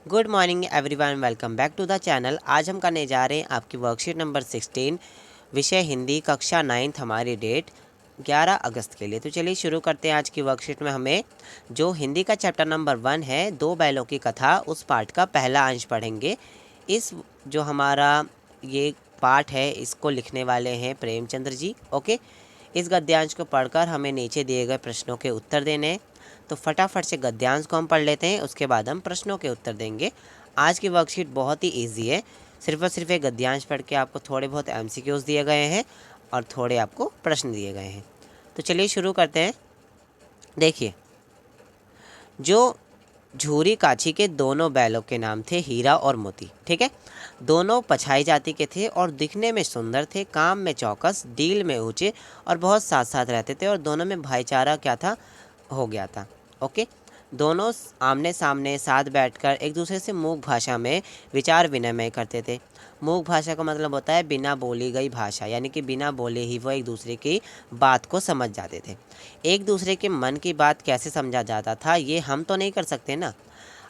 Good morning everyone, welcome back to the channel. आज हम करने जा रहे हैं आपकी वर्कशीट नंबर 16, विषय हिंदी, कक्षा 9th। हमारी डेट 11 अगस्त के लिए। तो चलिए शुरू करते हैं। आज की वर्कशीट में हमें जो हिंदी का चैप्टर नंबर 1 है, दो बैलों की कथा, उस पार्ट का पहला अंश पढ़ेंगे। इस जो हमारा ये पाठ है, इसको लिखने वाले हैं प्रेमचंद्र जी। ओके, इस गद्यांश को पढ़कर हमें नीचे दिए गए प्रश्नों के उत्तर देने हैं। तो फटाफट से गद्यांश को हम पढ़ लेते हैं, उसके बाद हम प्रश्नों के उत्तर देंगे। आज की वर्कशीट बहुत ही इजी है। सिर्फ और सिर्फ एक गद्यांश पढ़ के आपको थोड़े बहुत एमसीक्यूज दिए गए हैं और थोड़े आपको प्रश्न दिए गए हैं। तो चलिए शुरू करते हैं। देखिए, जो झूरी काछी के दोनों बैलों के नाम थे हीरा और मोती। ठीक है, दोनों पछाई जाति के थे और दिखने में सुंदर थे, काम में चौकस, डील में ऊंचे और बहुत साथ साथ रहते थे, और दोनों में भाईचारा क्या था, हो गया था। ओके, दोनों आमने सामने साथ बैठकर एक दूसरे से मूक भाषा में विचार विनिमय करते थे। मूक भाषा का मतलब होता है बिना बोली गई भाषा, यानी कि बिना बोले ही वो एक दूसरे की बात को समझ जाते थे। एक दूसरे के मन की बात कैसे समझा जाता था, ये हम तो नहीं कर सकते ना।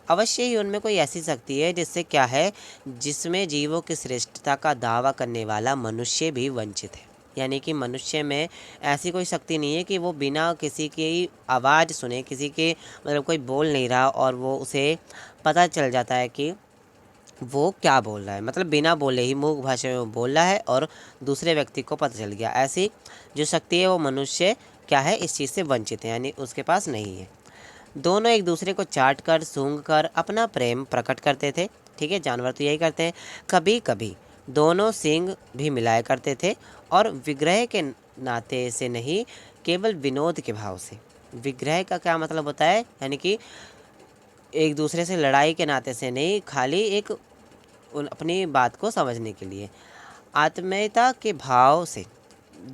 अवश्य ही उनमें कोई ऐसी शक्ति है जिससे क्या है, जिसमें जीवों की श्रेष्ठता का दावा करने वाला मनुष्य भी वंचित है। यानी कि मनुष्य में ऐसी कोई शक्ति नहीं है कि वो बिना किसी की आवाज़ सुने, किसी के मतलब कोई बोल नहीं रहा और वो उसे पता चल जाता है कि वो क्या बोल रहा है, मतलब बिना बोले ही मूक भाषा में वो बोल रहा है और दूसरे व्यक्ति को पता चल गया। ऐसी जो शक्ति है वो मनुष्य क्या है, इस चीज़ से वंचित है, यानी उसके पास नहीं है। दोनों एक दूसरे को चाट कर सूंघ कर अपना प्रेम प्रकट करते थे। ठीक है, जानवर तो यही करते हैं। कभी कभी दोनों सींग भी मिलाया करते थे, और विग्रह के नाते से नहीं, केवल विनोद के भाव से। विग्रह का क्या मतलब होता है, यानी कि एक दूसरे से लड़ाई के नाते से नहीं, खाली एक अपनी बात को समझने के लिए। आत्मीयता के भाव से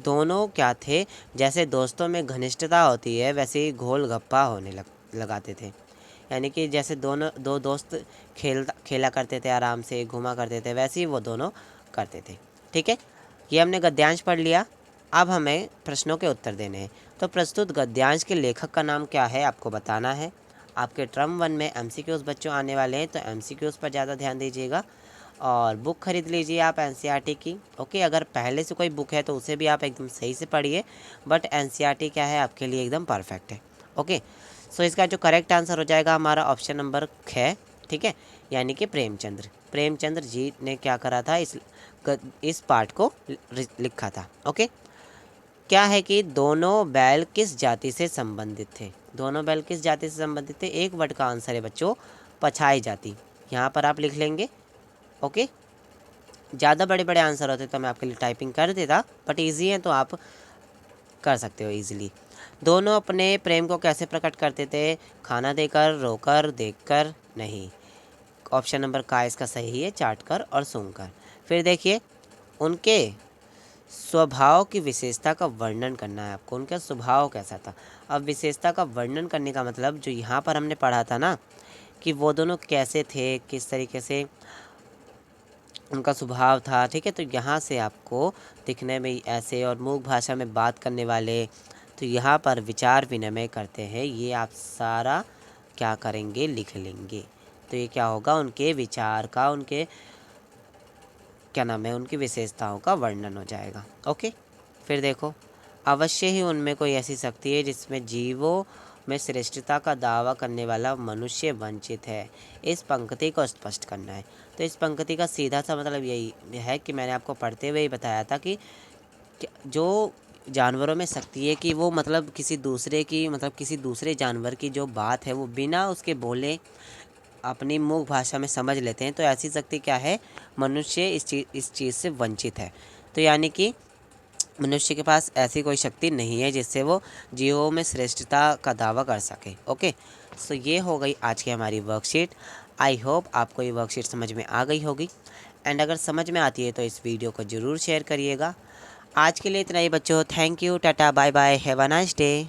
दोनों क्या थे, जैसे दोस्तों में घनिष्ठता होती है वैसे ही घोल गप्पा होने लगाते थे। यानी कि जैसे दोनों दो दोस्त खेला करते थे, आराम से घुमा करते थे, वैसे ही वो दोनों करते थे। ठीक है, ये हमने गद्यांश पढ़ लिया। अब हमें प्रश्नों के उत्तर देने हैं। तो प्रस्तुत गद्यांश के लेखक का नाम क्या है, आपको बताना है। आपके टर्म 1 में एमसीक्यूज बच्चों आने वाले हैं, तो एमसीक्यूज पर ज़्यादा ध्यान दीजिएगा। और बुक खरीद लीजिए आप एनसीईआरटी की। ओके, अगर पहले से कोई बुक है तो उसे भी आप एकदम सही से पढ़िए, बट एनसीईआरटी क्या है, आपके लिए एकदम परफेक्ट है। ओके, सो इसका जो करेक्ट आंसर हो जाएगा हमारा ऑप्शन नंबर 6। ठीक है, यानी कि प्रेमचंद्र जी ने क्या करा था, इस पार्ट को लिखा था। ओके, क्या है कि दोनों बैल किस जाति से संबंधित थे। दोनों बैल किस जाति से संबंधित थे, एक वर्ड का आंसर है बच्चों पछाई जाति। यहाँ पर आप लिख लेंगे। ओके, ज़्यादा बड़े बड़े आंसर होते तो मैं आपके लिए टाइपिंग कर देता, बट इजी है तो आप कर सकते हो इजीली। दोनों अपने प्रेम को कैसे प्रकट करते थे, खाना देकर, रोकर, देखकर नहीं। ऑप्शन नंबर का इसका सही है, चाट कर और सूंघ कर। फिर देखिए, उनके स्वभाव की विशेषता का वर्णन करना है आपको। उनका स्वभाव कैसा था। अब विशेषता का वर्णन करने का मतलब जो यहाँ पर हमने पढ़ा था ना, कि वो दोनों कैसे थे, किस तरीके से उनका स्वभाव था। ठीक है, तो यहाँ से आपको दिखने में ऐसे और मूक भाषा में बात करने वाले, तो यहाँ पर विचार विनिमय करते हैं, ये आप सारा क्या करेंगे, लिख लेंगे। तो ये क्या होगा, उनके विचार का, उनके क्या नाम है, उनकी विशेषताओं का वर्णन हो जाएगा। ओके, फिर देखो, अवश्य ही उनमें कोई ऐसी शक्ति है जिसमें जीवों में श्रेष्ठता का दावा करने वाला मनुष्य वंचित है। इस पंक्ति को स्पष्ट करना है। तो इस पंक्ति का सीधा सा मतलब यही है कि मैंने आपको पढ़ते हुए ही बताया था कि जो जानवरों में शक्ति है कि वो मतलब किसी दूसरे की, मतलब किसी दूसरे जानवर की जो बात है वो बिना उसके बोले अपनी मूक भाषा में समझ लेते हैं। तो ऐसी शक्ति क्या है, मनुष्य इस चीज़ से वंचित है। तो यानी कि मनुष्य के पास ऐसी कोई शक्ति नहीं है जिससे वो जीवों में श्रेष्ठता का दावा कर सके। ओके, सो ये हो गई आज की हमारी वर्कशीट। आई होप आपको ये वर्कशीट समझ में आ गई होगी, एंड अगर समझ में आती है तो इस वीडियो को ज़रूर शेयर करिएगा। आज के लिए इतना ही बच्चों, thank you, tata, bye bye, have a nice day.